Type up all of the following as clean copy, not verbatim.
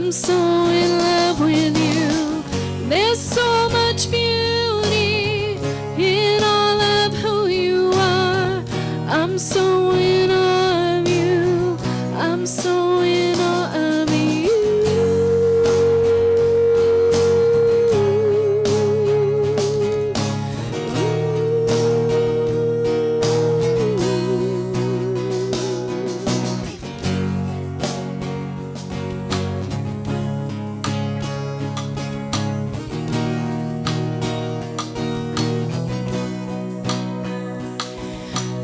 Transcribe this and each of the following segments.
I'm so in love with you. There's so much beauty in all of who you are. I'm so in awe of you. I'm so in awe of you.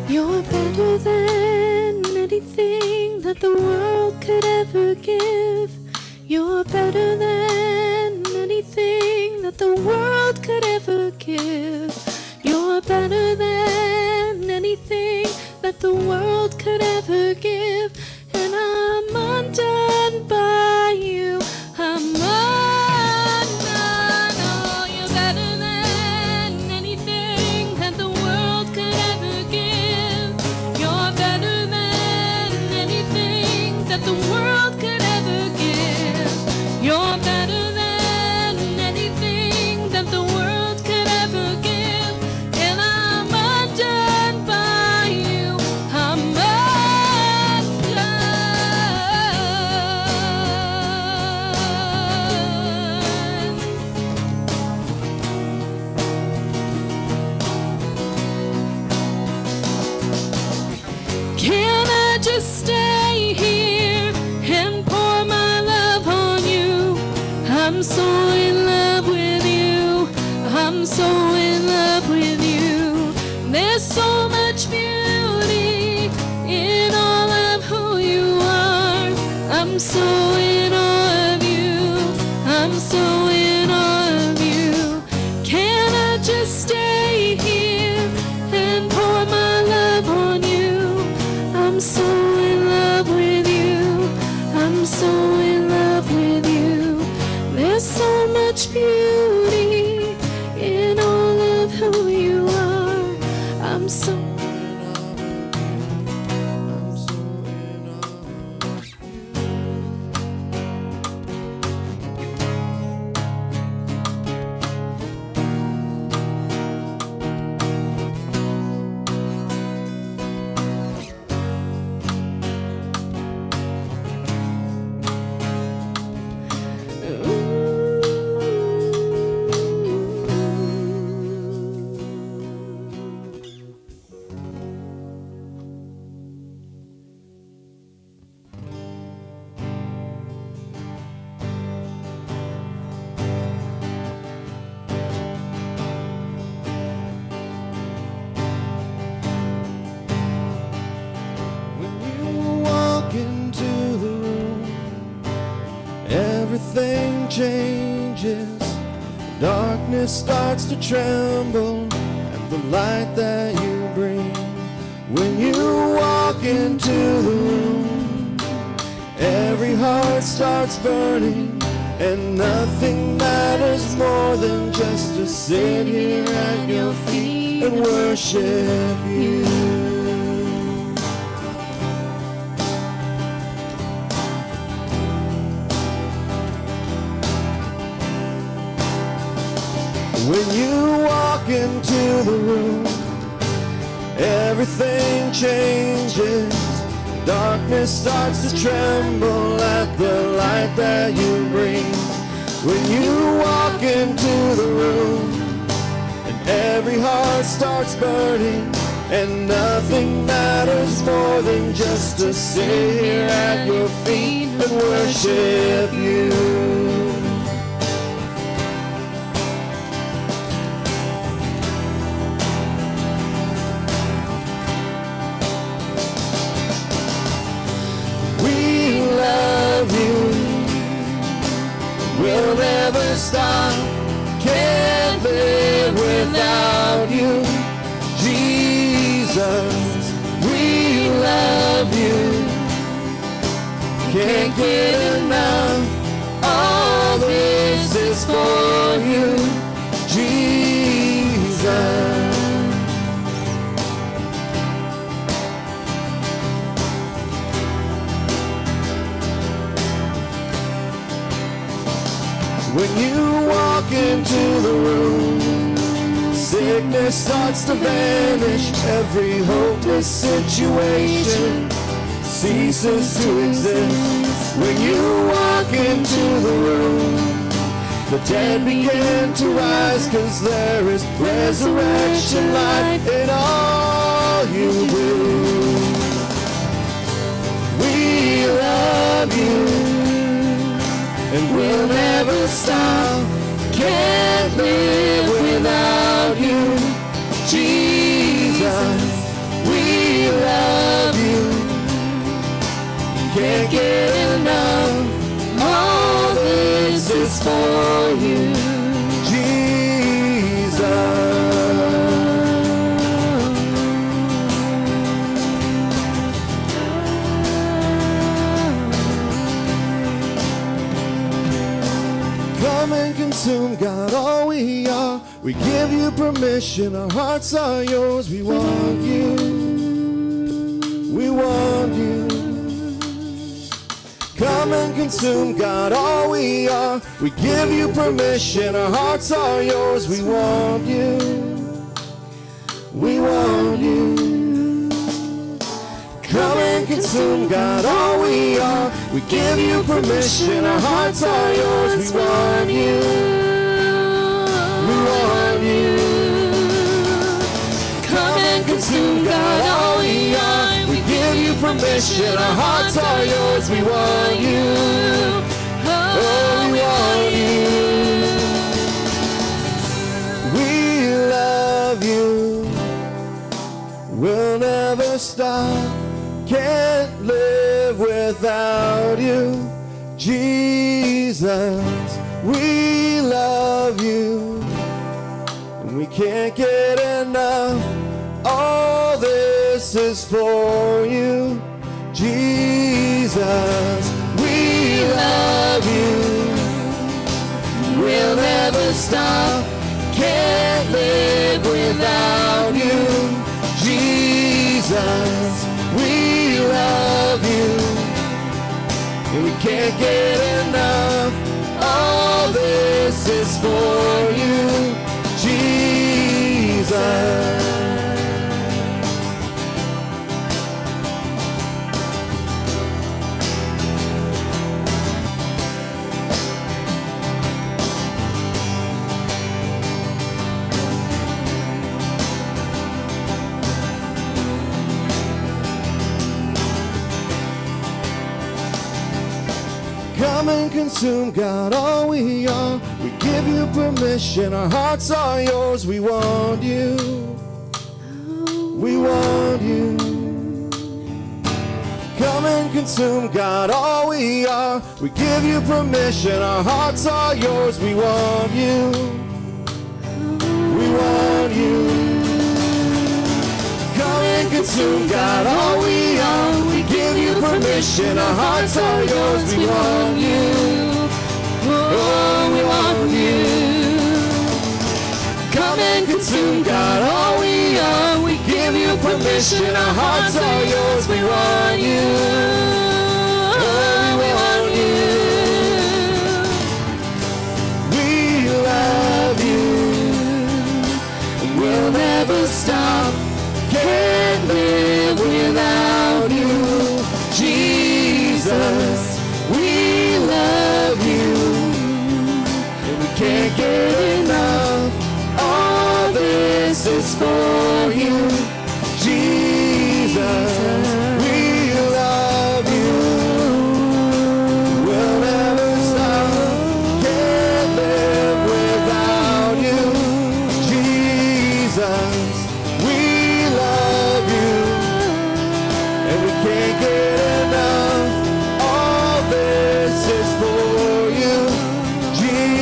You're better than anything that the world could ever give. You're better than anything that the world could ever give. You're better than anything that the world could ever give. And I'm undone by you. I'm undone. Oh, you're better than anything that the world could ever give. You're better than anything that the world could ever give. You're better than anything that the world could ever give. And I'm undone by you. I'm Can I just stay here and pour my love on you? I'm so in love with you. I'm so in love with you. There's so much beauty in all of who you are. I'm so in awe of you. I'm so in awe of you. Can I just stay here and pour my love on you? I'm so in love with you. I'm so in love with you. There's so much beauty in all of who you are. I'm so When you walk into the room, everything changes. Darkness starts to tremble at the light that you bring. When you walk into the room, every heart starts burning, and nothing matters more than just to sit here at your feet and worship you. When you walk into the room, everything changes. Darkness starts to tremble at the light that you bring. When you walk into the room, and every heart starts burning, and nothing matters more than just to sit here at your feet and worship you. We'll never stop, can't live without you. Jesus, we love you. Can't get enough, all this is for you. Jesus. When you walk into the room, sickness starts to vanish. Every hopeless situation ceases to exist. When you walk into the room, the dead begin to rise, 'cause there is resurrection light in all you do. We love you, and we'll never stop. Can't live without you, Jesus. We love you, can't get enough. All this is for you, Jesus. Come and consume, God, all we are. We give you permission, our hearts are yours. We want you, we want you. Come and consume, God, all we are. We give you permission, our hearts are yours. We want you, we want you. Come and consume, God, all we are. We give you permission, our hearts are yours. We want you, we want you. Come and consume, God, all we are. We give you permission, our hearts are yours. We want you, oh, we want you. We love you, we'll never stop. Can't live without you, Jesus. We love you, and we can't get enough. All this is for you, Jesus. We love you, we'll never stop. Can't live without you, Jesus. We love you, and we can't get enough. All this is for you, Jesus. Come and consume, God, all we are. We give you permission, our hearts are yours. We want you, we want you. Come and consume, God, all we are. We give you permission, our hearts are yours. We want you, we want you. Come and consume, God, all we are. We give you permission, our hearts are yours. We want you, oh, we want you. Come and consume, God, all we are. We give you permission, our hearts are yours. We want you, oh, we want you. We love you, and we'll never stop. Can't live without you, Jesus. We love you, and we can't get enough. All this is for you, Jesus. We love you, we'll never stop. Can't live without you, Jesus. Can't get enough. All this is for you, Jesus.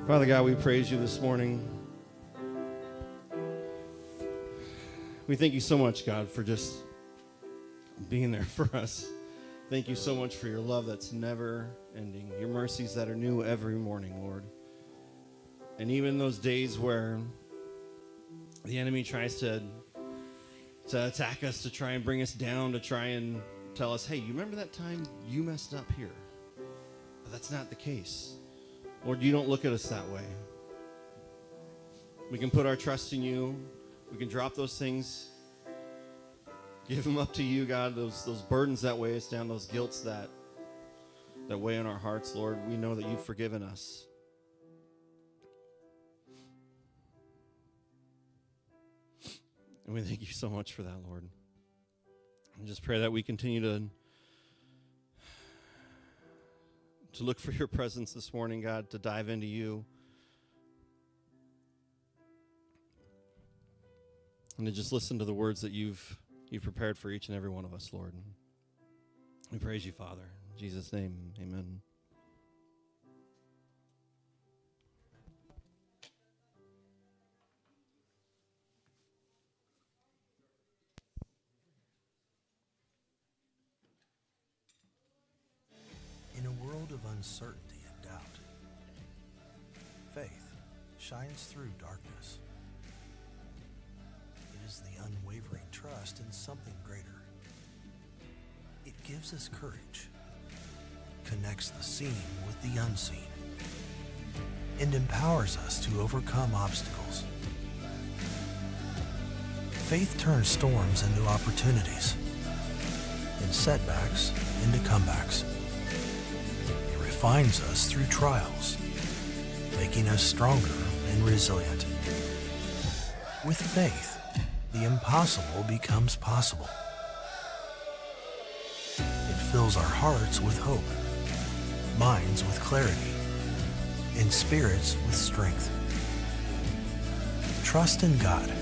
Father God, we praise you this morning. We thank you so much, God, for just being there for us. Thank you so much for your love that's never ending, your mercies that are new every morning, Lord. And even those days where the enemy tries to attack us, to try and bring us down, to try and tell us, hey, you remember that time you messed up here? But that's not the case. Lord, you don't look at us that way. We can put our trust in you. We can drop those things, give them up to you, God, those burdens that weigh us down, those guilts that weigh on our hearts, Lord. We know that you've forgiven us. And we thank you so much for that, Lord. And just pray that we continue to look for your presence this morning, God, to dive into you. And to just listen to the words that you've prepared for each and every one of us, Lord. We praise you, Father. In Jesus' name, amen. In a world of uncertainty and doubt, faith shines through darkness. It is the unwavering trust in something greater. It gives us courage, connects the seen with the unseen, and empowers us to overcome obstacles. Faith turns storms into opportunities, and setbacks into comebacks. It refines us through trials, making us stronger and resilient. With faith, the impossible becomes possible. It fills our hearts with hope, minds with clarity, and spirits with strength. Trust in God.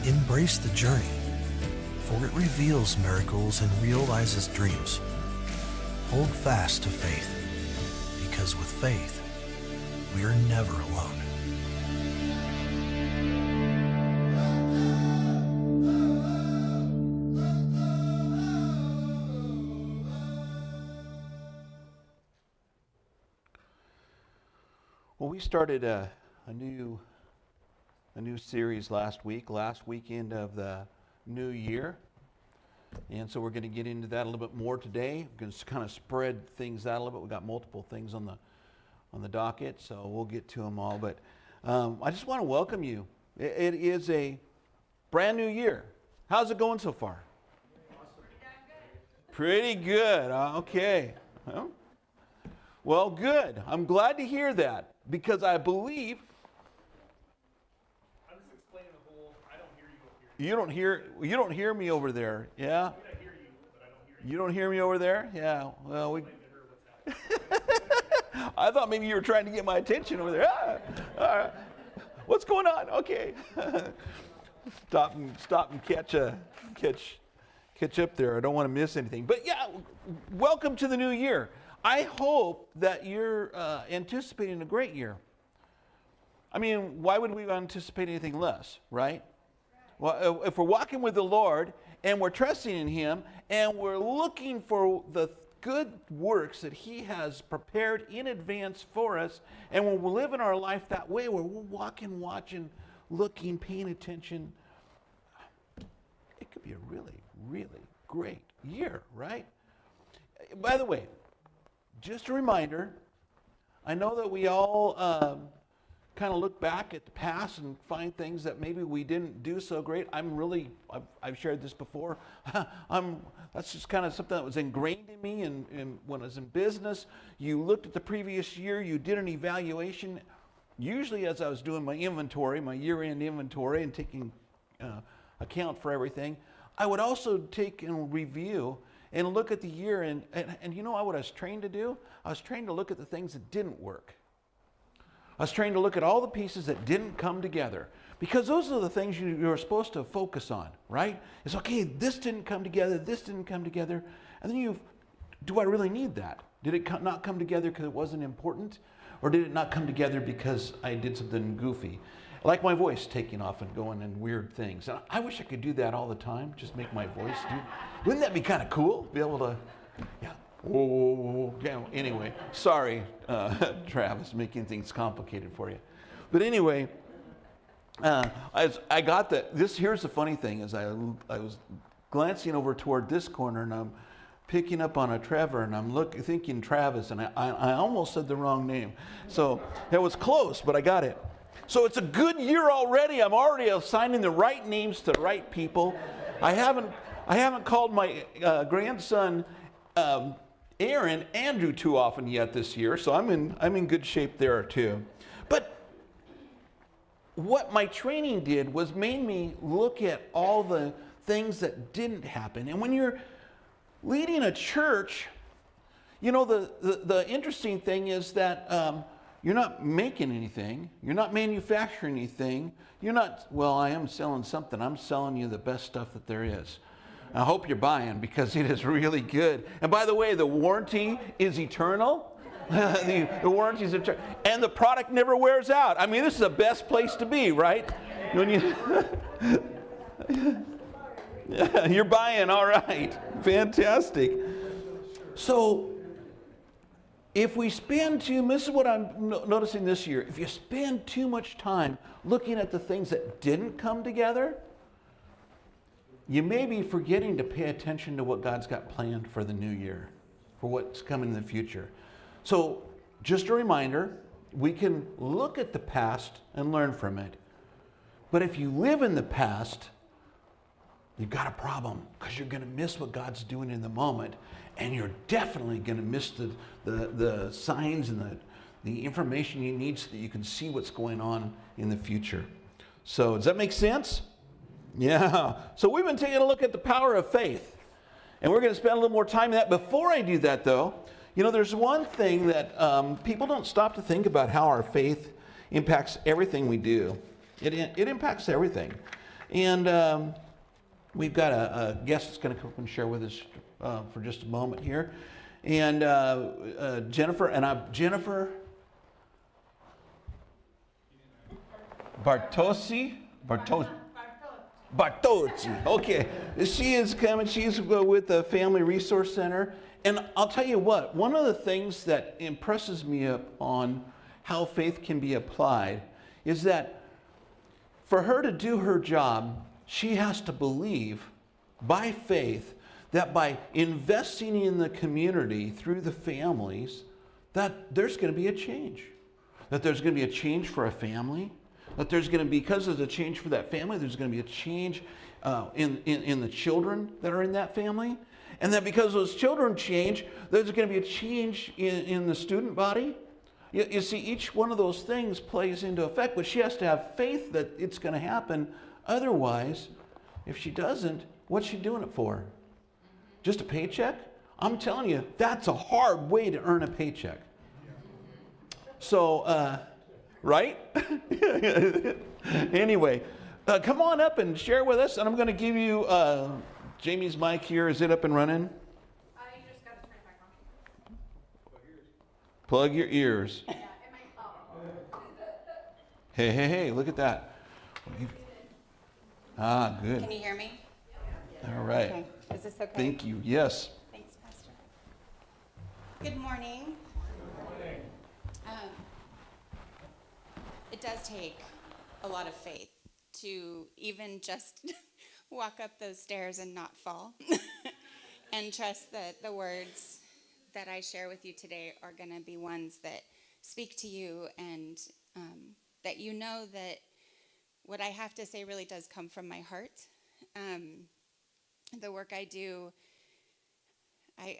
Embrace the journey, for it reveals miracles and realizes dreams. Hold fast to faith, because with faith, we are never alone. Well, we started a new series last weekend of the new year. And so we're going to get into that a little bit more today. We're going to kind of spread things out a little bit. We've got multiple things on the docket, so we'll get to them all. But I just want to welcome you. It is a brand new year. How's it going so far? Pretty good. Okay. Well, good. I'm glad to hear that. Because I believe. I'm just explaining the whole. I don't hear you up here. You don't hear me over there. Yeah. I mean, I hear you, but I don't hear you. You don't hear me over there. Yeah. Well, we. I thought maybe you were trying to get my attention over there. All right. What's going on? Okay. Stop and catch up there. I don't want to miss anything. But yeah, welcome to the new year. I hope that you're anticipating a great year. I mean, why would we anticipate anything less, right? Well, if we're walking with the Lord and we're trusting in Him and we're looking for the good works that He has prepared in advance for us, and when we're living our life that way, where we're walking, watching, looking, paying attention, it could be a really, really great year, right? By the way, just a reminder, I know that we all kind of look back at the past and find things that maybe we didn't do so great. I've shared this before. That's just kind of something that was ingrained in me. And when I was in business, you looked at the previous year, you did an evaluation. Usually as I was doing my inventory, my year-end inventory and taking account for everything, I would also take and review and look at the year, and you know what I was trained to do? I was trained to look at the things that didn't work. I was trained to look at all the pieces that didn't come together, because those are the things you're supposed to focus on, right? It's okay, this didn't come together, and then do I really need that? Did it not come together because it wasn't important? Or did it not come together because I did something goofy? I like my voice taking off and going in weird things. And I wish I could do that all the time, just make my voice do. Wouldn't that be kind of cool? Be able to, yeah. Whoa, whoa, whoa. Yeah, anyway, sorry, Travis, making things complicated for you. But anyway, as I got that, here's the funny thing, is I was glancing over toward this corner, and I'm picking up on a Trevor, and I'm thinking Travis, and I almost said the wrong name. So it was close, but I got it. So it's a good year already. I'm already assigning the right names to the right people. I haven't called my grandson Aaron Andrew too often yet this year, so I'm in good shape there too. But what my training did was made me look at all the things that didn't happen. And when you're leading a church, you know, the interesting thing is that you're not making anything. You're not manufacturing anything. You're not, well, I am selling something. I'm selling you the best stuff that there is. I hope you're buying, because it is really good. And by the way, the warranty is eternal. the warranty is eternal. And the product never wears out. I mean, this is the best place to be, right? When you you're buying, all right. Fantastic. So, if we spend this is what I'm noticing this year, if you spend too much time looking at the things that didn't come together, you may be forgetting to pay attention to what God's got planned for the new year, for what's coming in the future. So, just a reminder, we can look at the past and learn from it. But if you live in the past, you've got a problem, because you're going to miss what God's doing in the moment, and you're definitely going to miss the signs and the information you need so that you can see what's going on in the future. So does that make sense? Yeah. So we've been taking a look at the power of faith, and we're going to spend a little more time on that. Before I do that, though, you know, there's one thing that people don't stop to think about, how our faith impacts everything we do. It impacts everything. And we've got a guest that's going to come up and share with us for just a moment here. And Jennifer Bartozzi. Okay. She is coming. She's with the Family Resource Center. And I'll tell you what, one of the things that impresses me upon how faith can be applied is that for her to do her job, she has to believe by faith that by investing in the community through the families, that there's going to be a change. That there's going to be a change for a family. That there's going to be, because there's a change for that family, there's going to be a change in the children that are in that family. And that because those children change, there's going to be a change in the student body. You see, each one of those things plays into effect, but she has to have faith that it's going to happen. Otherwise, if she doesn't, what's she doing it for? Just a paycheck? I'm telling you, that's a hard way to earn a paycheck. So, right? Anyway, come on up and share with us, and I'm going to give you Jamie's mic here. Is it up and running? You just got to turn it back on. Plug your ears. Yeah, it might pop. Hey, look at that. Ah, good. Can you hear me? All right. Okay. Is this okay? Thank you. Yes. Thanks, Pastor. Good morning. It does take a lot of faith to even just walk up those stairs and not fall and trust that the words that I share with you today are going to be ones that speak to you, and that you know that what I have to say really does come from my heart. The work I do, I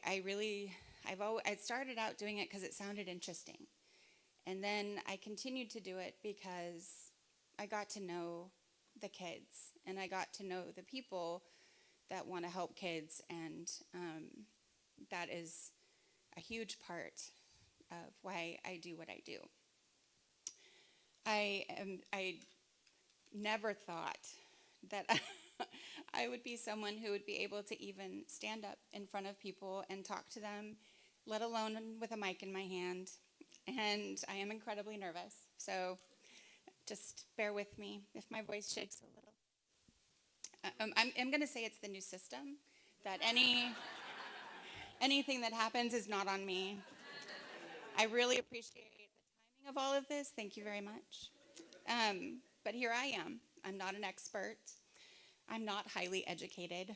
started out doing it because it sounded interesting. And then I continued to do it because I got to know the kids, and I got to know the people that want to help kids, and that is a huge part of why I do what I do. I never thought that I would be someone who would be able to even stand up in front of people and talk to them, let alone with a mic in my hand. And I am incredibly nervous. So Just bear with me if my voice shakes a little. I'm going to say it's the new system, that anything that happens is not on me. I really appreciate the timing of all of this. Thank you very much. But here I am. I'm not an expert. I'm not highly educated.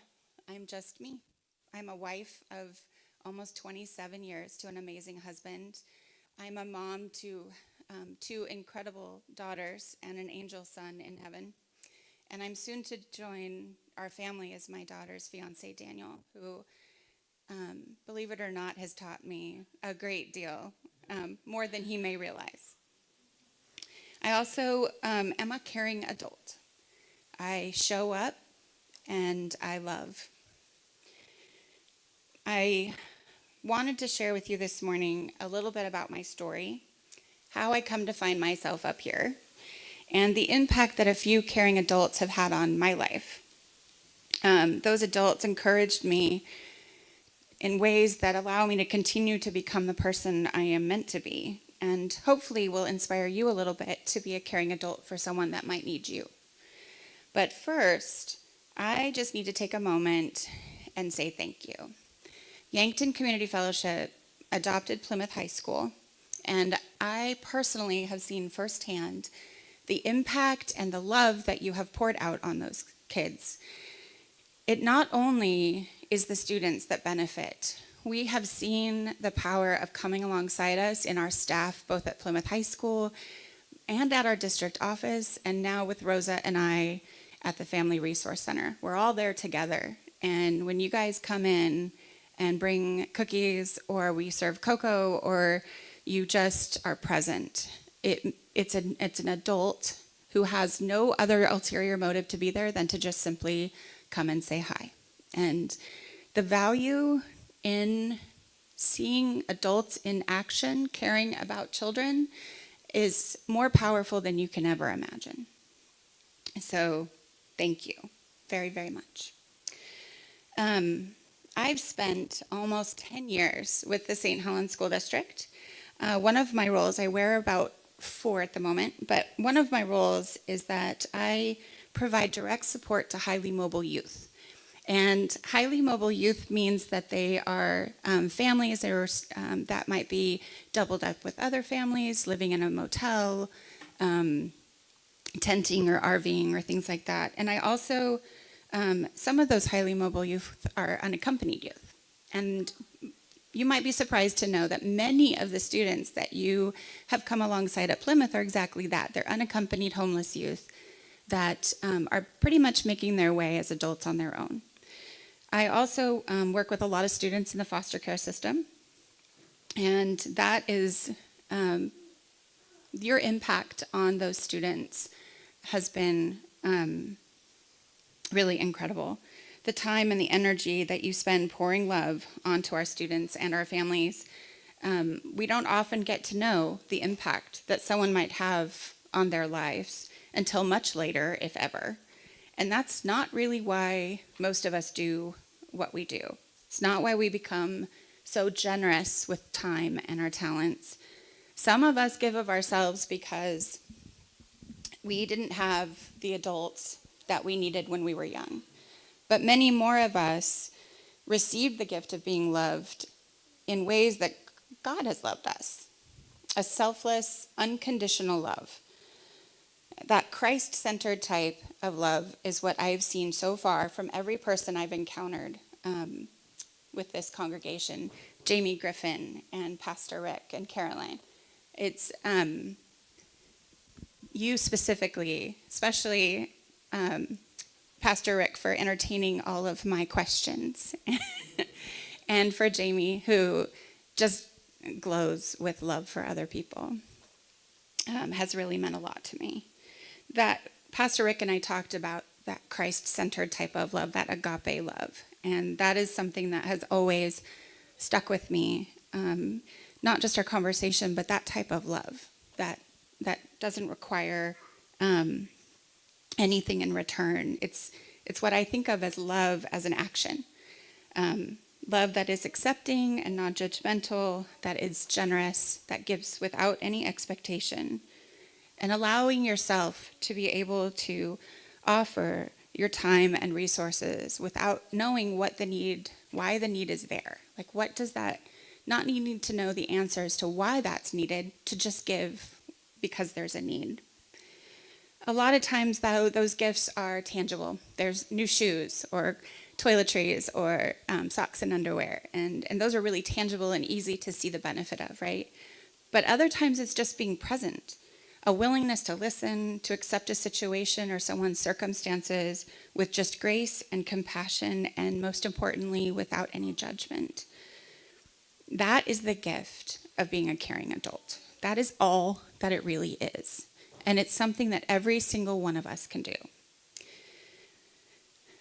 I'm just me. I'm a wife of almost 27 years to an amazing husband. I'm a mom to 2 incredible daughters and an angel son in heaven. And I'm soon to join our family as my daughter's fiance, Daniel, who, believe it or not, has taught me a great deal, more than he may realize. I also am a caring adult. I show up and I love. I wanted to share with you this morning a little bit about my story, how I come to find myself up here, and the impact that a few caring adults have had on my life. Those adults encouraged me in ways that allow me to continue to become the person I am meant to be, and hopefully will inspire you a little bit to be a caring adult for someone that might need you. But first, I just need to take a moment and say thank you. Yankton Community Fellowship adopted Plymouth High School, and I personally have seen firsthand the impact and the love that you have poured out on those kids. It not only is the students that benefit. We have seen the power of coming alongside us in our staff, both at Plymouth High School and at our district office, and now with Rosa and I at the Family Resource Center. We're all there together, and when you guys come in and bring cookies, or we serve cocoa, or you just are present, it's an adult who has no other ulterior motive to be there than to just simply come and say hi. And the value in seeing adults in action, caring about children, is more powerful than you can ever imagine. So thank you very, very much. I've spent almost 10 years with the St. Helens School District. One of my roles, I wear about 4 at the moment, but one of my roles is that I provide direct support to highly mobile youth. And highly mobile youth means that they are families that might be doubled up with other families, living in a motel, tenting or RVing or things like that. And I also, some of those highly mobile youth are unaccompanied youth. And you might be surprised to know that many of the students that you have come alongside at Plymouth are exactly that. They're unaccompanied homeless youth that are pretty much making their way as adults on their own. I also work with a lot of students in the foster care system, and that is your impact on those students has been really incredible. The time and the energy that you spend pouring love onto our students and our families, we don't often get to know the impact that someone might have on their lives until much later, if ever. And that's not really why most of us do what we do. It's not why we become so generous with time and our talents. Some of us give of ourselves because we didn't have the adults that we needed when we were young. But many more of us received the gift of being loved in ways that God has loved us. A selfless, unconditional love. That Christ-centered type of love is what I've seen so far from every person I've encountered with this congregation, Jamie Griffin and Pastor Rick and Caroline. It's you specifically, especially Pastor Rick, for entertaining all of my questions, and for Jamie, who just glows with love for other people, has really meant a lot to me. That Pastor Rick and I talked about that Christ-centered type of love, that agape love. And that is something that has always stuck with me. Not just our conversation, but that type of love that doesn't require anything in return. It's what I think of as love as an action. Love that is accepting and non-judgmental, that is generous, that gives without any expectation. and allowing yourself to be able to offer your time and resources without knowing why the need is there. Like, what does that, not needing to know the answers to why that's needed, to just give because there's a need. A lot of times, though, those gifts are tangible. There's new shoes or toiletries or socks and underwear, and those are really tangible and easy to see the benefit of, right? But other times it's just being present, a willingness to listen, to accept a situation or someone's circumstances with just grace and compassion, and most importantly, without any judgment. That is the gift of being a caring adult. That is all that it really is. And it's something that every single one of us can do.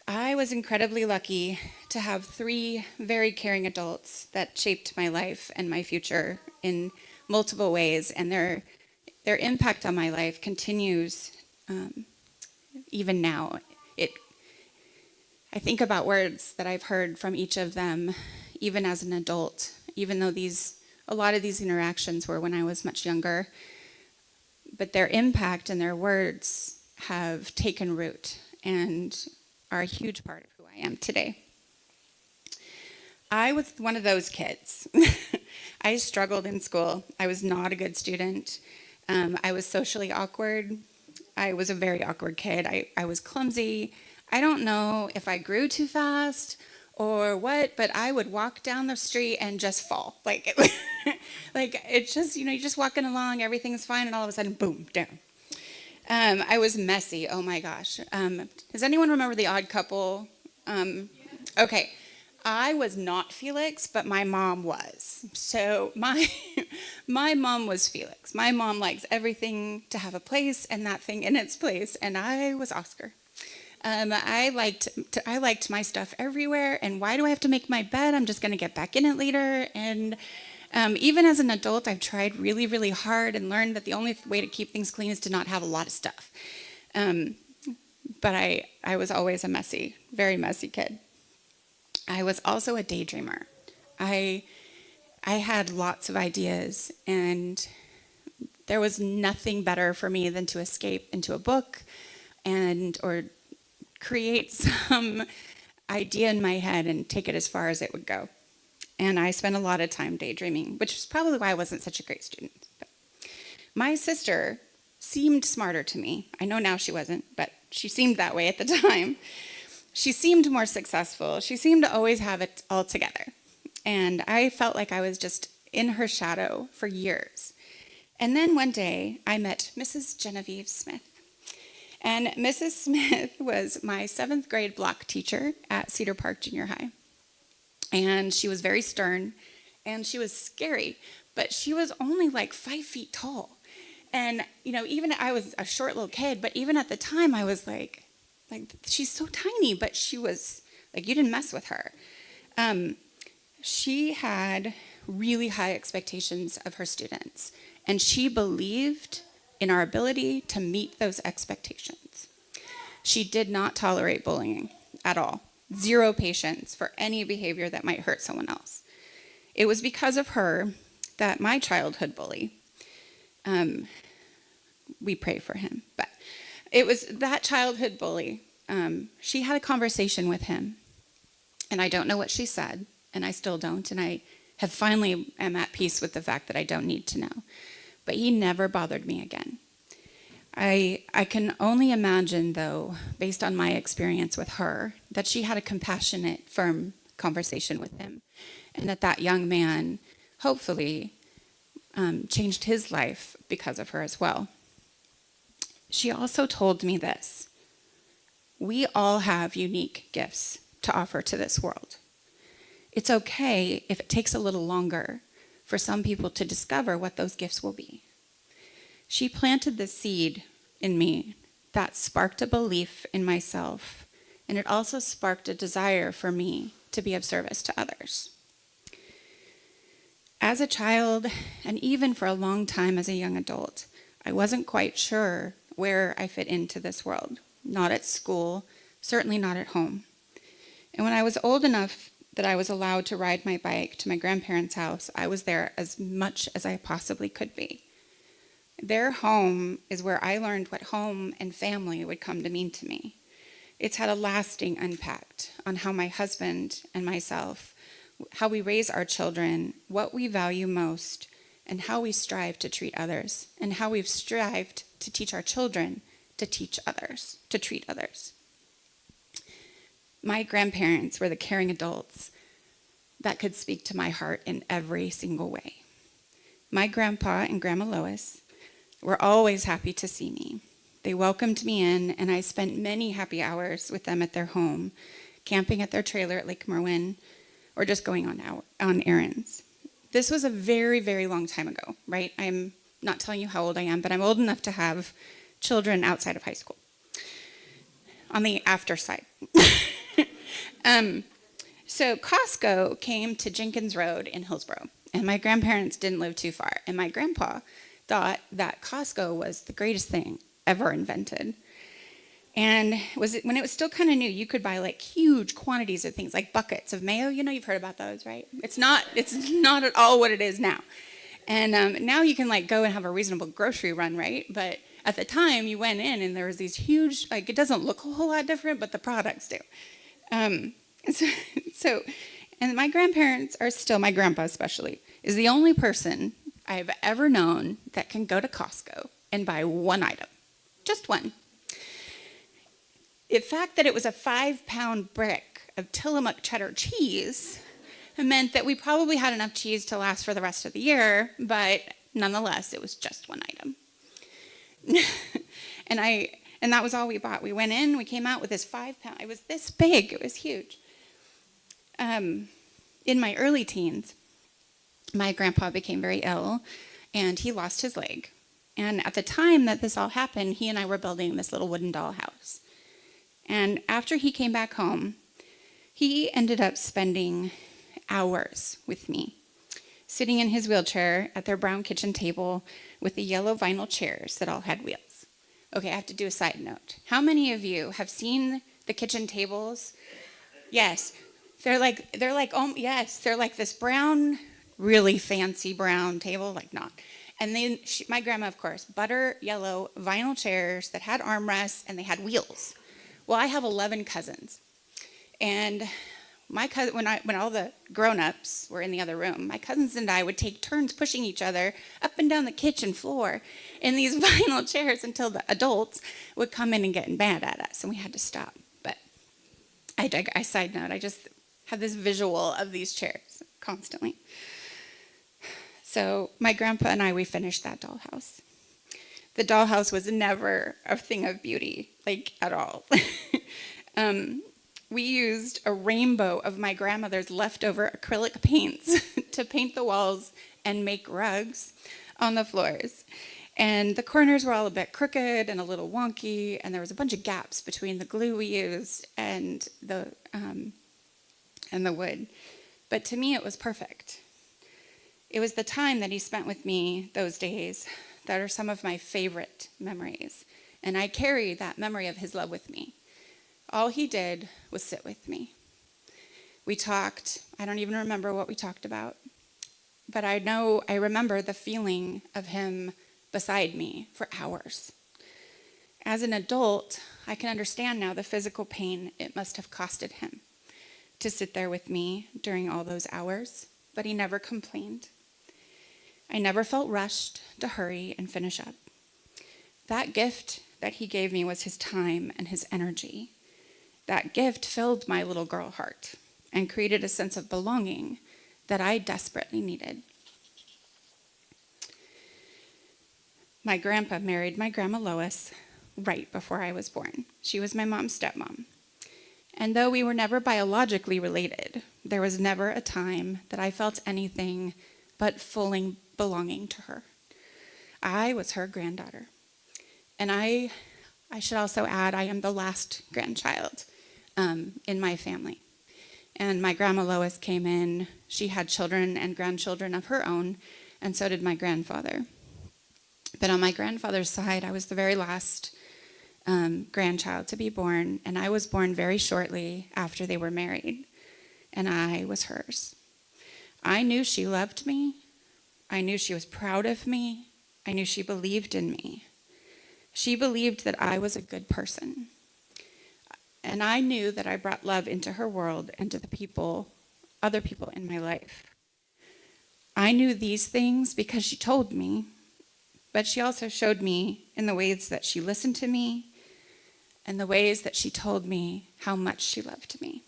I was incredibly lucky to have 3 very caring adults that shaped my life and my future in multiple ways, and their impact on my life continues even now. I think about words that I've heard from each of them, even as an adult, even though a lot of these interactions were when I was much younger, but their impact and their words have taken root and are a huge part of who I am today. I was one of those kids. I struggled in school. I was not a good student. I was socially awkward. I was a very awkward kid. I was clumsy. I don't know if I grew too fast or what, but I would walk down the street and just fall. Like it's just, you're just walking along, everything's fine, and all of a sudden, boom, down. I was messy. Oh my gosh. Does anyone remember The Odd Couple? Okay. I was not Felix, but my mom was. So my mom was Felix. My mom likes everything to have a place and that thing in its place, and I was Oscar. I liked my stuff everywhere, and why do I have to make my bed? I'm just going to get back in it later. And even as an adult, I've tried really, really hard and learned that the only way to keep things clean is to not have a lot of stuff. But I was always a very messy kid. I was also a daydreamer. I had lots of ideas, and there was nothing better for me than to escape into a book or create some idea in my head and take it as far as it would go. And I spent a lot of time daydreaming, which is probably why I wasn't such a great student. But my sister seemed smarter to me. I know now she wasn't, but she seemed that way at the time. She seemed more successful. She seemed to always have it all together. And I felt like I was just in her shadow for years. And then one day, I met Mrs. Genevieve Smith. And Mrs. Smith was my 7th grade block teacher at Cedar Park Junior High. And she was very stern, and she was scary, but she was only like 5 feet tall. And, even I was a short little kid, but even at the time, I was like, she's so tiny, but she was, you didn't mess with her. She had really high expectations of her students, and she believed in our ability to meet those expectations. She did not tolerate bullying at all. 0 patience for any behavior that might hurt someone else. It was because of her that my childhood bully, we pray for him, but it was that childhood bully. She had a conversation with him, and I don't know what she said, and I still don't, and I have finally am at peace with the fact that I don't need to know. But he never bothered me again. I can only imagine, though, based on my experience with her, that she had a compassionate, firm conversation with him, and that young man, hopefully, changed his life because of her as well. She also told me this: we all have unique gifts to offer to this world. It's okay if it takes a little longer for some people to discover what those gifts will be. She planted the seed in me that sparked a belief in myself, and it also sparked a desire for me to be of service to others. As a child, and even for a long time as a young adult, I wasn't quite sure where I fit into this world. Not at school, certainly not at home. And when I was old enough that I was allowed to ride my bike to my grandparents' house, I was there as much as I possibly could be. their home is where I learned what home and family would come to mean to me. It's had a lasting impact on how my husband and myself, how we raise our children, what we value most, and how we strive to treat others, and how we've strived to teach our children to teach others, to treat others. My grandparents were the caring adults that could speak to my heart in every single way. My grandpa and Grandma Lois were always happy to see me. They welcomed me in, and I spent many happy hours with them at their home, camping at their trailer at Lake Merwin, or just going on errands. This was a very, very long time ago, right? I'm not telling you how old I am, but I'm old enough to have children outside of high school, on the after side. So Costco came to Jenkins Road in Hillsboro, and my grandparents didn't live too far, and my grandpa thought that Costco was the greatest thing ever invented. And when it was still kind of new, you could buy like huge quantities of things, like buckets of mayo. You know, you've heard about those, right? It's not at all what it is now. And now you can like go and have a reasonable grocery run, right? But at the time, you went in and there was these huge, like it doesn't look a whole lot different, but the products do. And my grandparents are still, my grandpa especially, is the only person I've ever known that can go to Costco and buy one item, just one. The fact that it was a 5-pound brick of Tillamook cheddar cheese meant that we probably had enough cheese to last for the rest of the year, but nonetheless, it was just one item. And that was all we bought. We went in, we came out with this 5-pound, it was this big, it was huge. In my early teens, my grandpa became very ill, and he lost his leg. And at the time that this all happened, he and I were building this little wooden dollhouse. And after he came back home, he ended up spending hours with me, sitting in his wheelchair at their brown kitchen table with the yellow vinyl chairs that all had wheels. Okay, I have to do a side note. How many of you have seen the kitchen tables? Yes, they're like this brown, really fancy brown table, like not. And then my grandma, of course, butter yellow vinyl chairs that had armrests and they had wheels. Well, I have 11 cousins, and my cousin, when all the grown-ups were in the other room, my cousins and I would take turns pushing each other up and down the kitchen floor in these vinyl chairs until the adults would come in and get mad at us, and we had to stop. But I side note, I just have this visual of these chairs constantly. So my grandpa and I, we finished that dollhouse. The dollhouse was never a thing of beauty, like at all. We used a rainbow of my grandmother's leftover acrylic paints to paint the walls and make rugs on the floors. And the corners were all a bit crooked and a little wonky, and there was a bunch of gaps between the glue we used and the wood. But to me, it was perfect. It was the time that he spent with me those days that are some of my favorite memories. And I carry that memory of his love with me. All he did was sit with me. We talked. I don't even remember what we talked about. But I remember the feeling of him beside me for hours. As an adult, I can understand now the physical pain it must have costed him to sit there with me during all those hours, but he never complained. I never felt rushed to hurry and finish up. That gift that he gave me was his time and his energy. That gift filled my little girl heart and created a sense of belonging that I desperately needed. My grandpa married my Grandma Lois right before I was born. She was my mom's stepmom. And though we were never biologically related, there was never a time that I felt anything but fully belonging to her. I was her granddaughter. And I should also add, I am the last grandchild in my family. And my Grandma Lois came in. She had children and grandchildren of her own, and so did my grandfather. But on my grandfather's side, I was the very last grandchild to be born, and I was born very shortly after they were married, and I was hers. I knew she loved me. I knew she was proud of me, I knew she believed in me. She believed that I was a good person. And I knew that I brought love into her world and to the people, other people in my life. I knew these things because she told me, but she also showed me in the ways that she listened to me and the ways that she told me how much she loved me.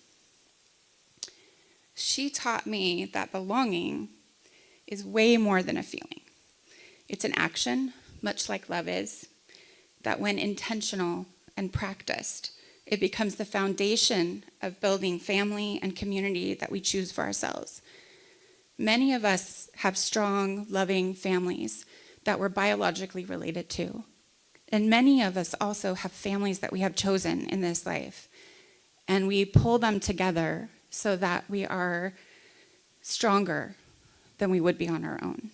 She taught me that belonging is way more than a feeling. It's an action, much like love is, that when intentional and practiced, it becomes the foundation of building family and community that we choose for ourselves. Many of us have strong, loving families that we're biologically related to. And many of us also have families that we have chosen in this life. And we pull them together so that we are stronger than we would be on our own.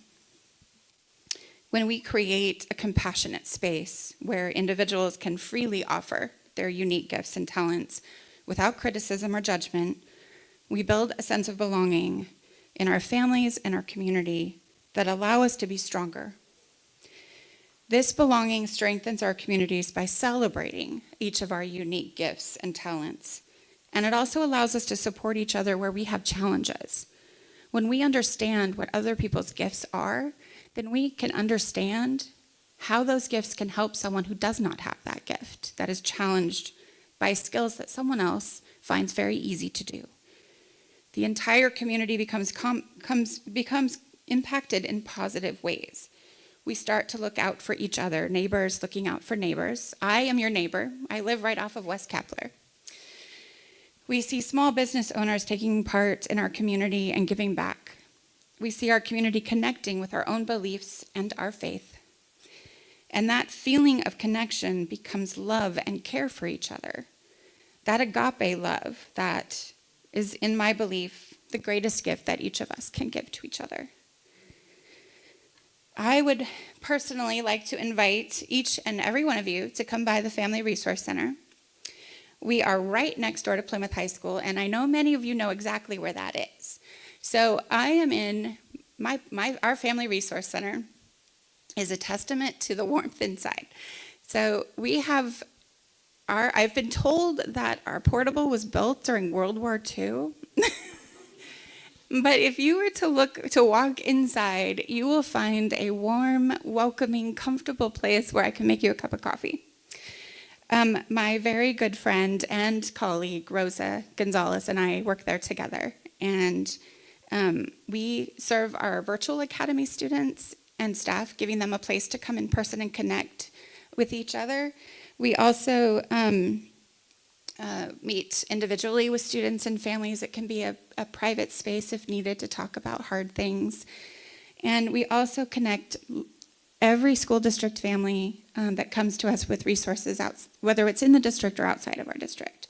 When we create a compassionate space where individuals can freely offer their unique gifts and talents without criticism or judgment, we build a sense of belonging in our families and our community that allow us to be stronger. This belonging strengthens our communities by celebrating each of our unique gifts and talents. And it also allows us to support each other where we have challenges. When we understand what other people's gifts are, then we can understand how those gifts can help someone who does not have that gift, that is challenged by skills that someone else finds very easy to do. The entire community becomes impacted in positive ways. We start to look out for each other, neighbors looking out for neighbors. I am your neighbor. I live right off of West Kepler. We see small business owners taking part in our community and giving back. We see our community connecting with our own beliefs and our faith. And that feeling of connection becomes love and care for each other. That agape love that is, in my belief, the greatest gift that each of us can give to each other. I would personally like to invite each and every one of you to come by the Family Resource Center. We are right next door to Plymouth High School, and I know many of you know exactly where that is. So I am in our Family Resource Center is a testament to the warmth inside. So we have I've been told that our portable was built during World War II. But if you were to walk inside, you will find a warm, welcoming, comfortable place where I can make you a cup of coffee. My very good friend and colleague, Rosa Gonzalez, and I work there together. And we serve our virtual academy students and staff, giving them a place to come in person and connect with each other. We also meet individually with students and families. It can be a private space if needed to talk about hard things. And we also connect every school district family that comes to us with resources, whether it's in the district or outside of our district.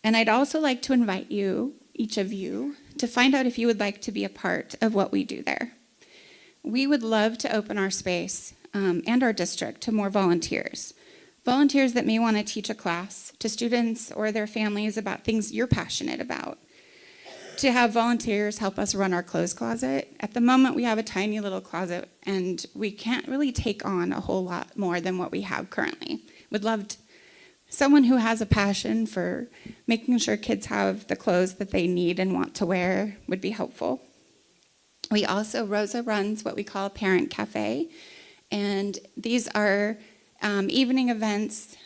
And I'd also like to invite you, each of you, to find out if you would like to be a part of what we do there. We would love to open our space and our district to more volunteers. Volunteers that may want to teach a class to students or their families about things you're passionate about. To have volunteers help us run our clothes closet. At the moment, we have a tiny little closet, and we can't really take on a whole lot more than what we have currently. Would love someone who has a passion for making sure kids have the clothes that they need and want to wear would be helpful. Rosa runs what we call a parent cafe, and these are evening events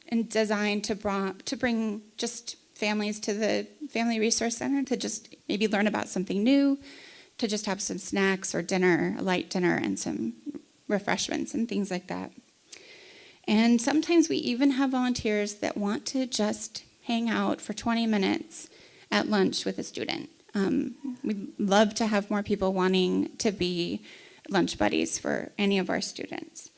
and designed to bring just families to the Family Resource Center to just maybe learn about something new, to just have some snacks or dinner, a light dinner, and some refreshments and things like that. And sometimes we even have volunteers that want to just hang out for 20 minutes at lunch with a student. We'd love to have more people wanting to be lunch buddies for any of our students.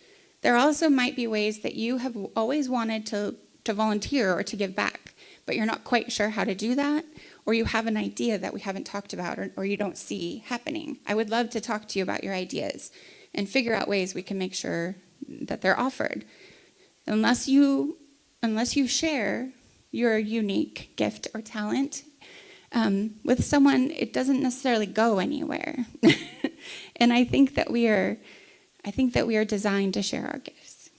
There also might be ways that you have always wanted to volunteer or to give back, but you're not quite sure how to do that, or you have an idea that we haven't talked about or you don't see happening. I would love to talk to you about your ideas and figure out ways we can make sure that they're offered. Unless you share your unique gift or talent with someone, it doesn't necessarily go anywhere. And I think that we are I think that we are designed to share our gifts.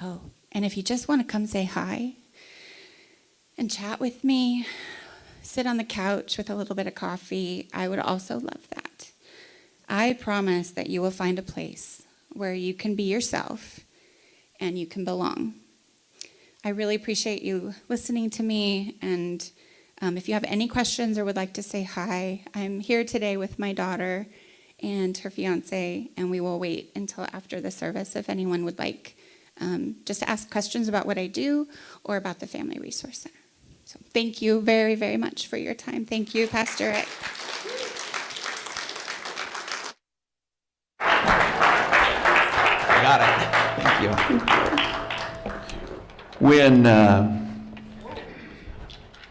Oh, and if you just want to come say hi and chat with me, sit on the couch with a little bit of coffee, I would also love that. I promise that you will find a place where you can be yourself and you can belong. I really appreciate you listening to me, and if you have any questions or would like to say hi, I'm here today with my daughter and her fiance, and we will wait until after the service if anyone would like just to ask questions about what I do or about the Family Resource Center. So thank you very, very much for your time. Thank you, Pastor Rick. Got it. Thank you. When,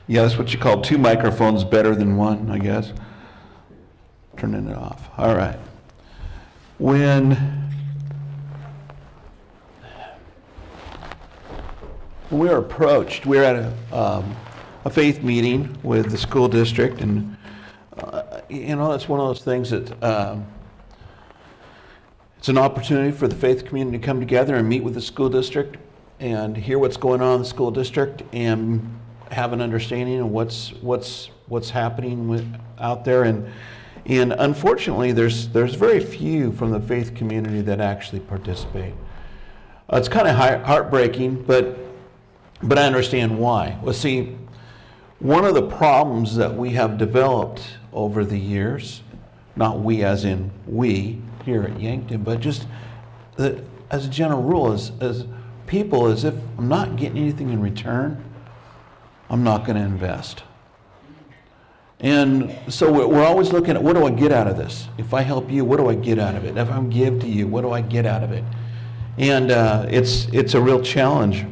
yeah, that's what you call 2 microphones better than 1, I guess. Turning it off. All right. When we were approached, we were at a faith meeting with the school district, and it's one of those things that it's an opportunity for the faith community to come together and meet with the school district and hear what's going on in the school district and have an understanding of what's happening out there. And unfortunately, there's very few from the faith community that actually participate. It's kind of heartbreaking, but I understand why. Well, see, one of the problems that we have developed over the years, not we as in we here at Yankton, but just as a general rule, as people, as if I'm not getting anything in return, I'm not going to invest. And so we're always looking at, what do I get out of this? If I help you, what do I get out of it? If I give to you, what do I get out of it? And it's a real challenge.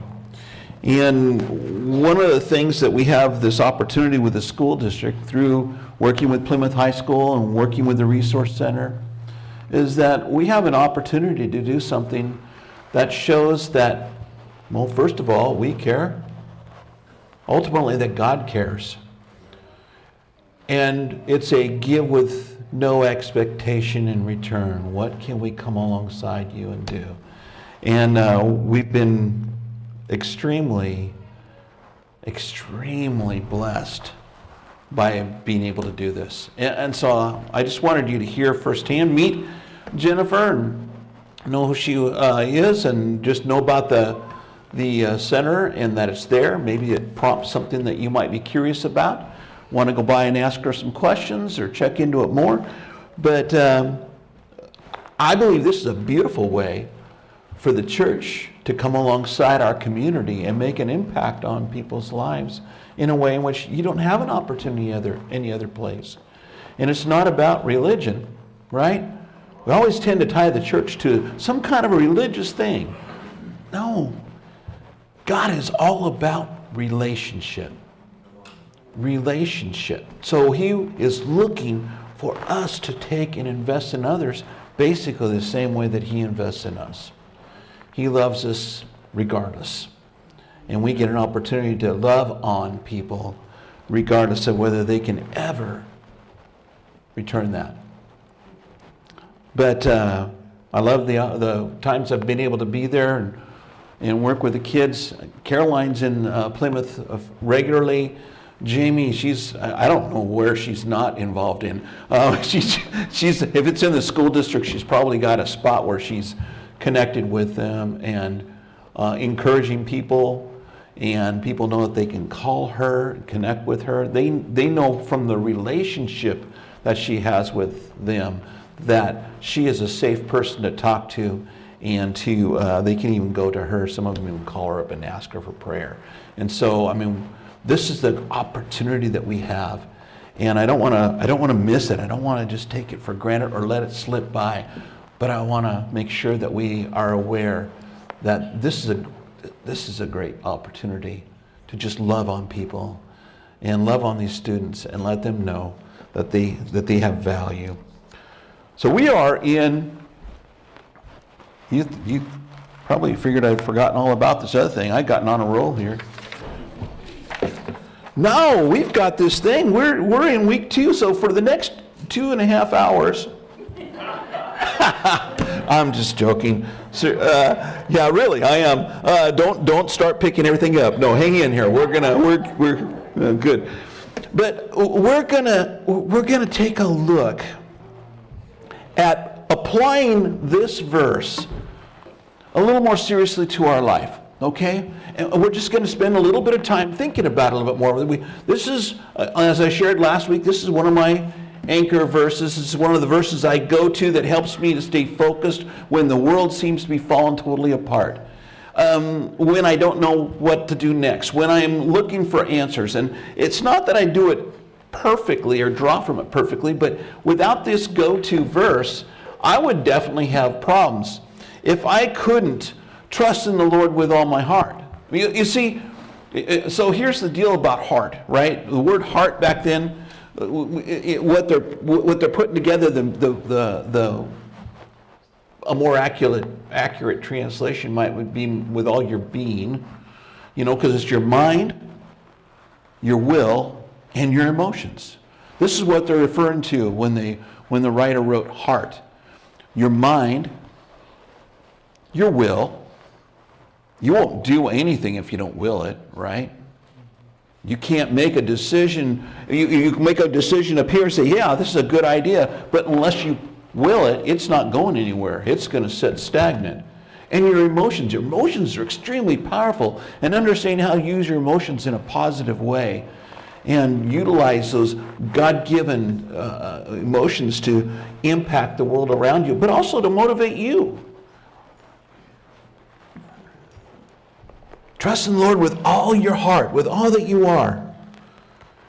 And one of the things that we have this opportunity with the school district through working with Plymouth High School and working with the Resource Center is that we have an opportunity to do something that shows that, well, first of all, we care. Ultimately, that God cares. And it's a give with no expectation in return. What can we come alongside you and do? And we've been extremely blessed by being able to do this. And so I just wanted you to hear firsthand, meet Jennifer and know who she is, and just know about the center and that it's there. Maybe it prompts something that you might be curious about. Want to go by and ask her some questions or check into it more. But I believe this is a beautiful way for the church to come alongside our community and make an impact on people's lives in a way in which you don't have an opportunity any other place. And it's not about religion, right? We always tend to tie the church to some kind of a religious thing. No. God is all about relationship. Relationship. So he is looking for us to take and invest in others basically the same way that he invests in us. He loves us regardless. And we get an opportunity to love on people regardless of whether they can ever return that. But I love the times I've been able to be there and work with the kids. Caroline's in Plymouth regularly. Jamie, I don't know where she's not involved in. She's if it's in the school district, she's probably got a spot where she's connected with them and encouraging people, and people know that they can call her, connect with her. They know from the relationship that she has with them that she is a safe person to talk to, and they can even go to her. Some of them even call her up and ask her for prayer. And so, I mean, this is the opportunity that we have, and I don't want to miss it. I don't want to just take it for granted or let it slip by. But I want to make sure that we are aware that this is a great opportunity to just love on people and love on these students and let them know that they have value. So we are in. You probably figured I'd forgotten all about this other thing. I'd gotten on a roll here. No, we've got this thing. We're in week 2, so for the next 2.5 hours. I'm just joking. So, yeah, really, I am. Don't start picking everything up. No, hang in here. We're good. But we're gonna take a look at applying this verse a little more seriously to our life. Okay? And we're just going to spend a little bit of time thinking about it a little bit more. This is, as I shared last week, this is one of my anchor verses. This is one of the verses I go to that helps me to stay focused when the world seems to be falling totally apart. When I don't know what to do next, when I'm looking for answers. And it's not that I do it perfectly or draw from it perfectly, but without this go-to verse, I would definitely have problems. If I couldn't trust in the Lord with all my heart. You see, so here's the deal about heart, right? The word heart back then, what they're putting together, a more accurate translation would be with all your being, because it's your mind, your will, and your emotions. This is what they're referring to when the writer wrote heart. Your mind, your will. You won't do anything if you don't will it, right? You can't make a decision. You can make a decision up here and say, yeah, this is a good idea, but unless you will it, it's not going anywhere. It's going to sit stagnant. And your emotions are extremely powerful, and understanding how to use your emotions in a positive way and utilize those God-given emotions to impact the world around you, but also to motivate you. Trust in the Lord with all your heart, with all that you are.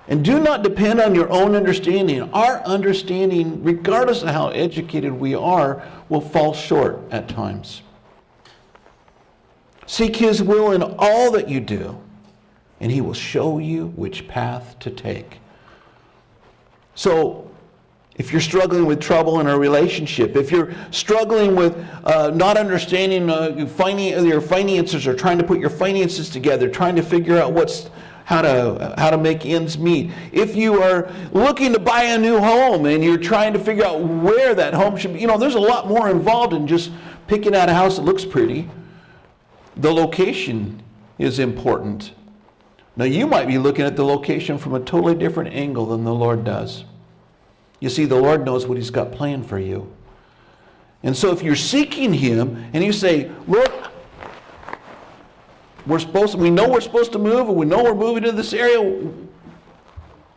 And do not depend on your own understanding. Our understanding, regardless of how educated we are, will fall short at times. Seek His will in all that you do, and He will show you which path to take. So, if you're struggling with trouble in a relationship, if you're struggling with not understanding your finances or trying to put your finances together, trying to figure out how to make ends meet, if you are looking to buy a new home and you're trying to figure out where that home should be, there's a lot more involved in just picking out a house that looks pretty. The location is important. Now, you might be looking at the location from a totally different angle than the Lord does. You see, the Lord knows what He's got planned for you. And so if you're seeking Him and you say, Lord, we know we're supposed to move, and we know we're moving to this area,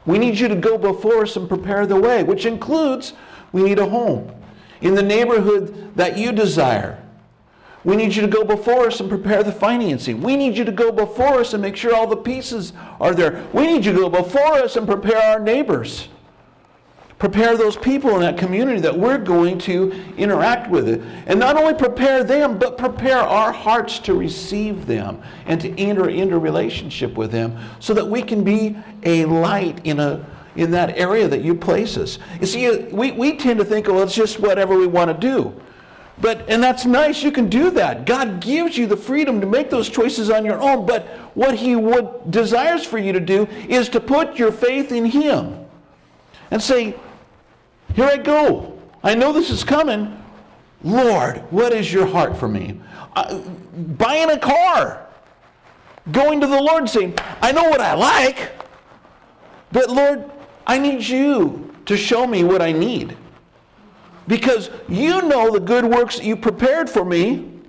we need you to go before us and prepare the way, which includes we need a home in the neighborhood that you desire. We need you to go before us and prepare the financing. We need you to go before us and make sure all the pieces are there. We need you to go before us and prepare our neighbors. Prepare those people in that community that we're going to interact with it. And not only prepare them, but prepare our hearts to receive them and to enter into relationship with them so that we can be a light in that area that you place us. You see, we tend to think, it's just whatever we want to do. And that's nice, you can do that. God gives you the freedom to make those choices on your own, but what He desires for you to do is to put your faith in Him and say, here I go. I know this is coming. Lord, what is your heart for me? Buying a car. Going to the Lord and saying, I know what I like, but Lord, I need you to show me what I need. Because you know the good works that you prepared for me.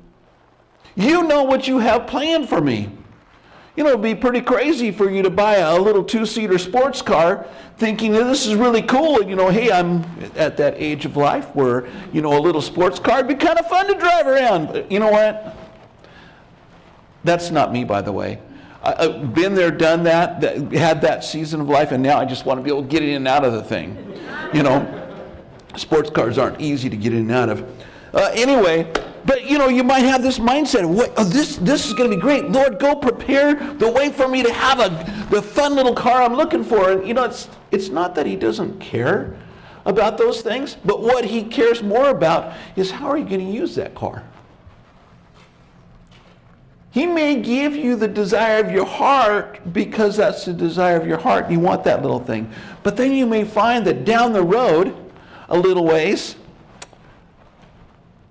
You know what you have planned for me. It'd be pretty crazy for you to buy a little 2-seater sports car thinking that this is really cool. And, hey, I'm at that age of life where, a little sports car would be kind of fun to drive around. But you know what? That's not me, by the way. I've been there, done that, had that season of life, and now I just want to be able to get in and out of the thing. Sports cars aren't easy to get in and out of. Anyway, but you might have this mindset of, this is going to be great. Lord, go prepare the way for me to have the fun little car I'm looking for. And it's not that He doesn't care about those things, but what He cares more about is how are you going to use that car? He may give you the desire of your heart because that's the desire of your heart. You want that little thing. But then you may find that down the road, a little ways,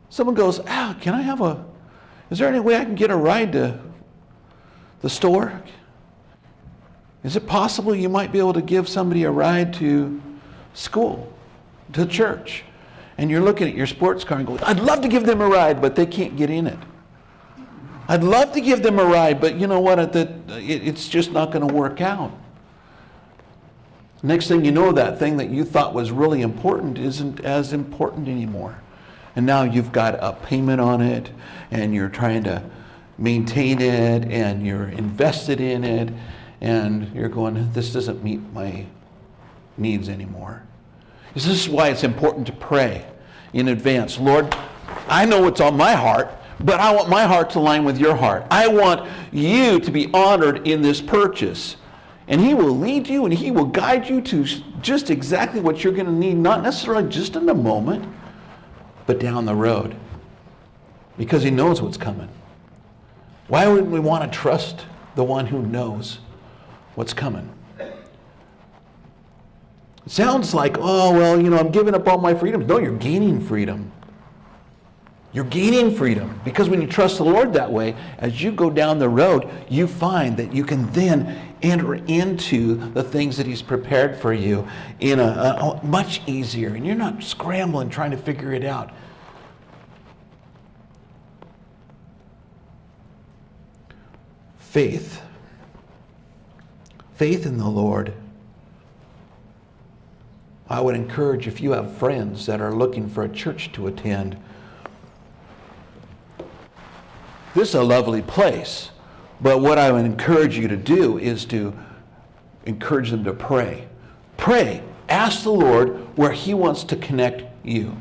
someone goes, is there any way I can get a ride to the store? Is it possible you might be able to give somebody a ride to school, to church? And you're looking at your sports car and going, I'd love to give them a ride, but they can't get in it. I'd love to give them a ride, but you know what? It's just not going to work out. Next thing you know, that thing that you thought was really important isn't as important anymore. And now you've got a payment on it, and you're trying to maintain it, and you're invested in it, and you're going, this doesn't meet my needs anymore. This is why it's important to pray in advance. Lord, I know what's on my heart, but I want my heart to line with your heart. I want you to be honored in this purchase. And he will lead you and he will guide you to just exactly what you're going to need, not necessarily just in the moment, but down the road. Because he knows what's coming. Why wouldn't we want to trust the one who knows what's coming? It sounds like, I'm giving up all my freedoms. No, you're gaining freedom. You're gaining freedom because when you trust the Lord that way, as you go down the road, you find that you can then enter into the things that he's prepared for you in a much easier, and you're not scrambling trying to figure it out. Faith in the Lord. I would encourage, if you have friends that are looking for a church to attend, this is a lovely place, but what I would encourage you to do is to encourage them to pray. Pray. Ask the Lord where he wants to connect you.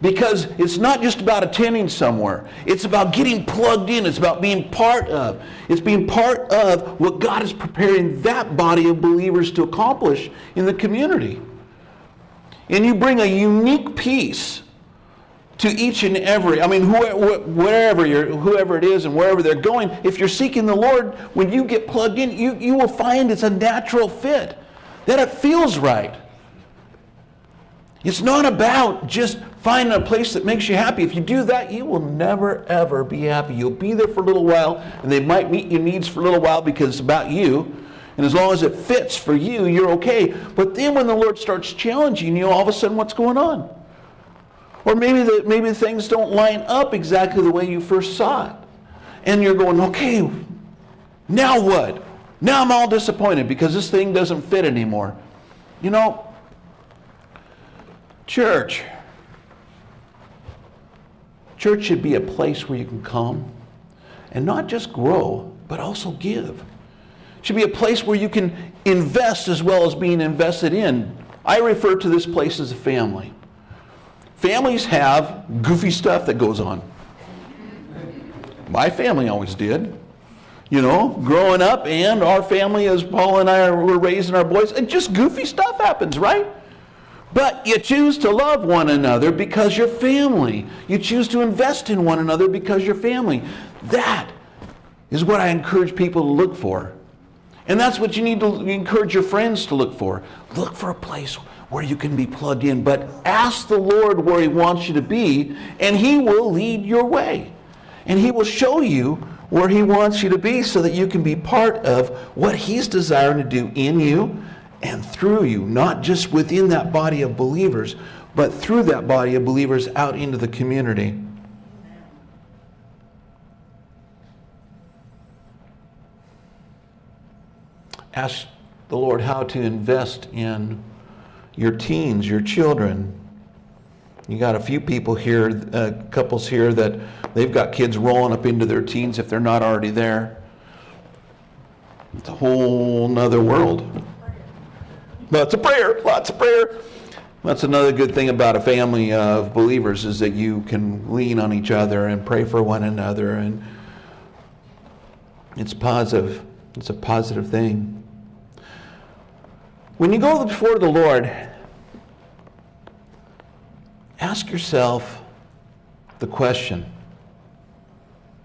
Because it's not just about attending somewhere. It's about getting plugged in. It's about being part of. It's being part of what God is preparing that body of believers to accomplish in the community. And you bring a unique piece to each and every, whoever it is and wherever they're going. If you're seeking the Lord, when you get plugged in, you will find it's a natural fit, that it feels right. It's not about just finding a place that makes you happy. If you do that, you will never, ever be happy. You'll be there for a little while, and they might meet your needs for a little while because it's about you. And as long as it fits for you, you're okay. But then when the Lord starts challenging you, all of a sudden, what's going on? Or maybe things don't line up exactly the way you first saw it. And you're going, okay, now what? Now I'm all disappointed because this thing doesn't fit anymore. You know, church should be a place where you can come and not just grow, but also give. It should be a place where you can invest as well as being invested in. I refer to this place as a family. Families have goofy stuff that goes on. My family always did. You know, growing up, and our family, as Paul and I were raising our boys, and just goofy stuff happens, right? But you choose to love one another because you're family. You choose to invest in one another because you're family. That is what I encourage people to look for. And that's what you need to encourage your friends to look for. Look for a place where you can be plugged in, but ask the Lord where he wants you to be, and he will lead your way. And he will show you where he wants you to be so that you can be part of what he's desiring to do in you and through you, not just within that body of believers, but through that body of believers out into the community. Ask the Lord how to invest in your teens, your children. You got a few people here, couples here, that they've got kids rolling up into their teens if they're not already there. It's a whole nother world. Lots of prayer, lots of prayer. That's another good thing about a family of believers, is that you can lean on each other and pray for one another, and it's positive. It's a positive thing. When you go before the Lord, ask yourself the question,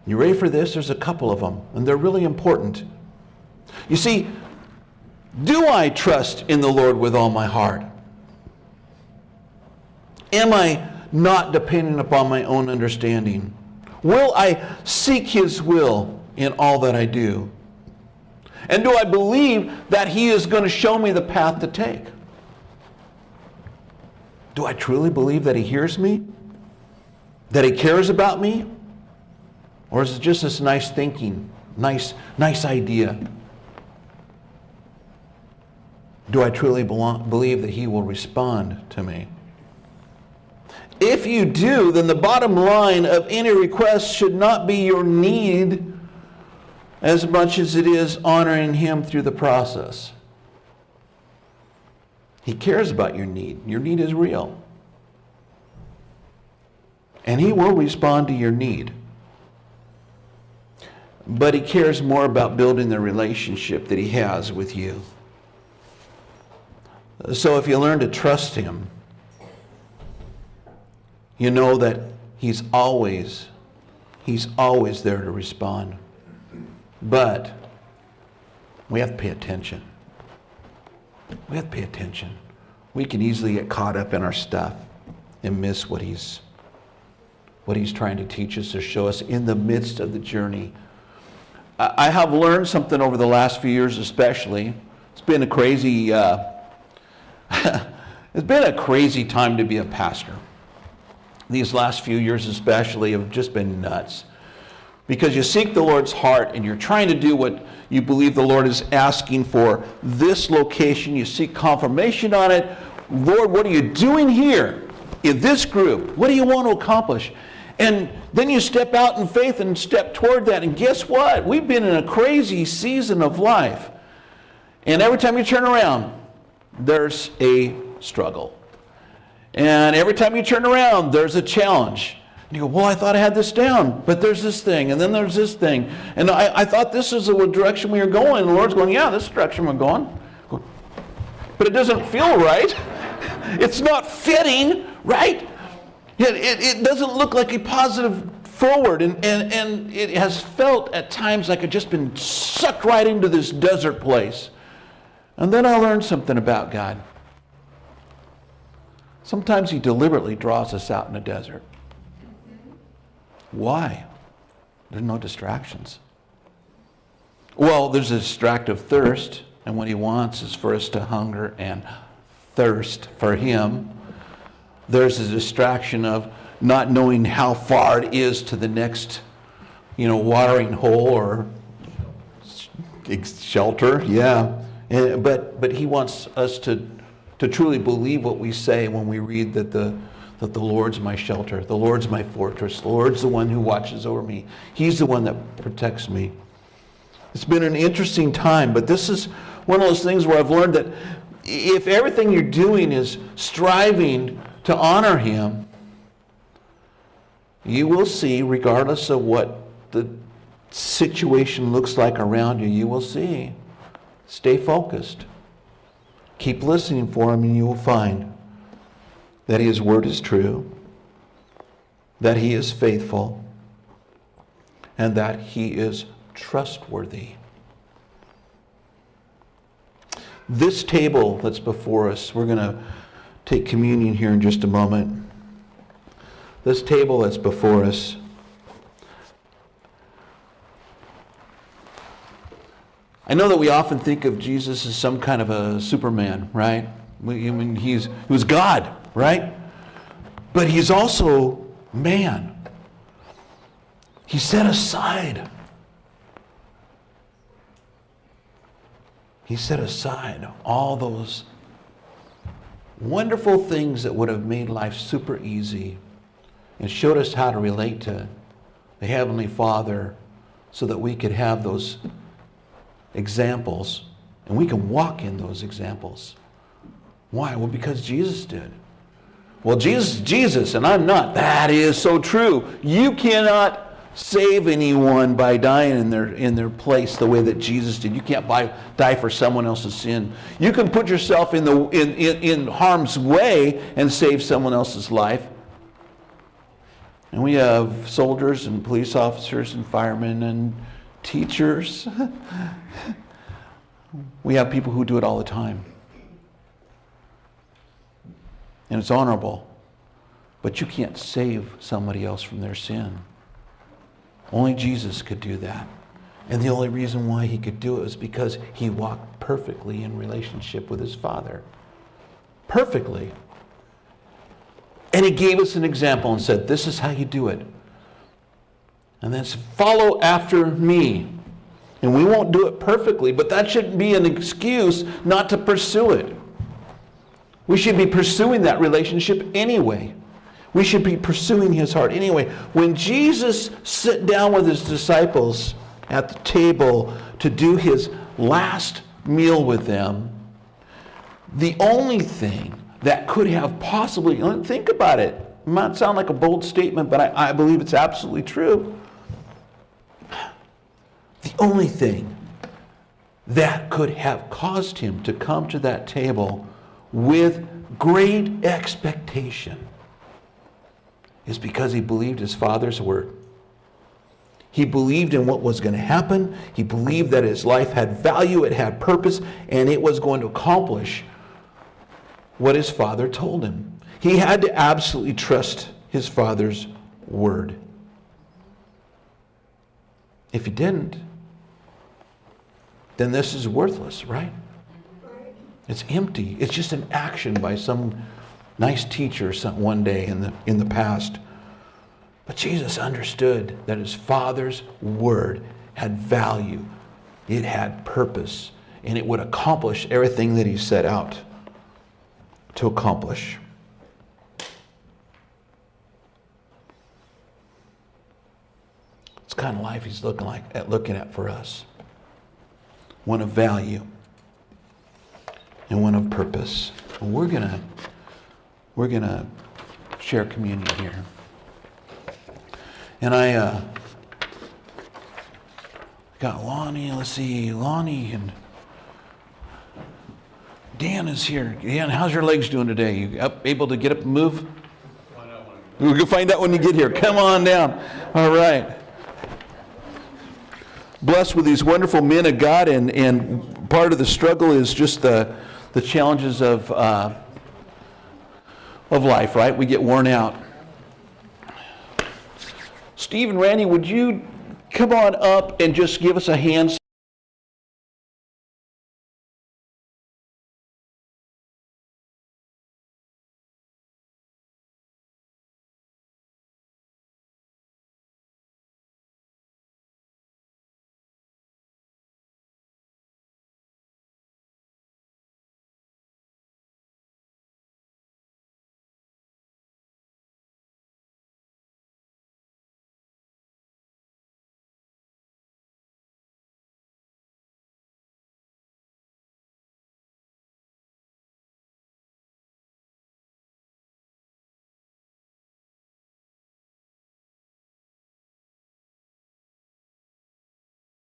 You ready for this? There's a couple of them, and they're really important. You see, do I trust in the Lord with all my heart? Am I not dependent upon my own understanding? Will I seek His will in all that I do? And do I believe that He is going to show me the path to take? Do I truly believe that He hears me? That He cares about me? Or is it just this nice thinking, nice idea? Do I truly believe that He will respond to me? If you do, then the bottom line of any request should not be your need as much as it is honoring Him through the process. He cares about your need. Your need is real. And He will respond to your need. But He cares more about building the relationship that He has with you. So if you learn to trust Him, you know that He's always there to respond. But we have to pay attention. We have to pay attention. We can easily get caught up in our stuff and miss what He's trying to teach us or show us in the midst of the journey. I have learned something over the last few years especially. It's been a crazy it's been a crazy time to be a pastor. These last few years especially have just been nuts. Because you seek the Lord's heart and you're trying to do what you believe the Lord is asking for. This location, you seek confirmation on it. Lord, what are you doing here in this group? What do you want to accomplish? And then you step out in faith and step toward that. And guess what? We've been in a crazy season of life. And every time you turn around, there's a struggle. And every time you turn around, there's a challenge. And you go, well, I thought I had this down, but there's this thing, and then there's this thing. And I thought this is the direction we were going. And the Lord's going, yeah, this is the direction we're going. But it doesn't feel right. It's not fitting, right? It doesn't look like a positive forward. And it has felt at times like I've just been sucked right into this desert place. And then I learned something about God. Sometimes He deliberately draws us out in a desert. Why? There's no distractions. Well, there's a distractive thirst, and what He wants is for us to hunger and thirst for Him. There's a distraction of not knowing how far it is to the next, watering hole or shelter. Yeah, but He wants us to truly believe what we say when we read that the Lord's my shelter, the Lord's my fortress, the Lord's the one who watches over me. He's the one that protects me. It's been an interesting time, but this is one of those things where I've learned that if everything you're doing is striving to honor Him, you will see, regardless of what the situation looks like around you, you will see. Stay focused. Keep listening for Him, and you will find that His word is true, that He is faithful, and that He is trustworthy. This table that's before us, we're going to take communion here in just a moment. This table that's before us, I know that we often think of Jesus as some kind of a Superman, right? He was God, right? But He's also man. He set aside. He set aside all those wonderful things that would have made life super easy and showed us how to relate to the Heavenly Father so that we could have those examples and we can walk in those examples. Why? Well, because Jesus did. Well, Jesus, and I'm not. That is so true. You cannot save anyone by dying in their place the way that Jesus did. You can't die for someone else's sin. You can put yourself in harm's way and save someone else's life. And we have soldiers and police officers and firemen and teachers. We have people who do it all the time. And it's honorable. But you can't save somebody else from their sin. Only Jesus could do that. And the only reason why he could do it was because he walked perfectly in relationship with his Father. Perfectly. And he gave us an example and said, this is how you do it. And then said, follow after me. And we won't do it perfectly, but that shouldn't be an excuse not to pursue it. We should be pursuing that relationship anyway. We should be pursuing his heart anyway. When Jesus sat down with his disciples at the table to do his last meal with them, the only thing that could have possibly, think about it, it might sound like a bold statement, but I believe it's absolutely true. The only thing that could have caused him to come to that table with great expectation is because he believed his Father's word. He believed in what was going to happen. He believed that his life had value, it had purpose, and it was going to accomplish what his Father told him. He had to absolutely trust his Father's word. If he didn't, then this is worthless, right? It's empty. It's just an action by some nice teacher one day in the past. But Jesus understood that his Father's word had value. It had purpose. And it would accomplish everything that he set out to accomplish. It's the kind of life he's looking at for us. One of value and one of purpose. And we're gonna share communion here. And I got Lonnie. Let's see, Lonnie and Dan is here. Dan, how's your legs doing today? You able to get up and move? We'll go find out when you get here. Come on down. All right. Blessed with these wonderful men of God, and part of the struggle is just the challenges of life, right? We get worn out. Steve and Randy, would you come on up and just give us a hand?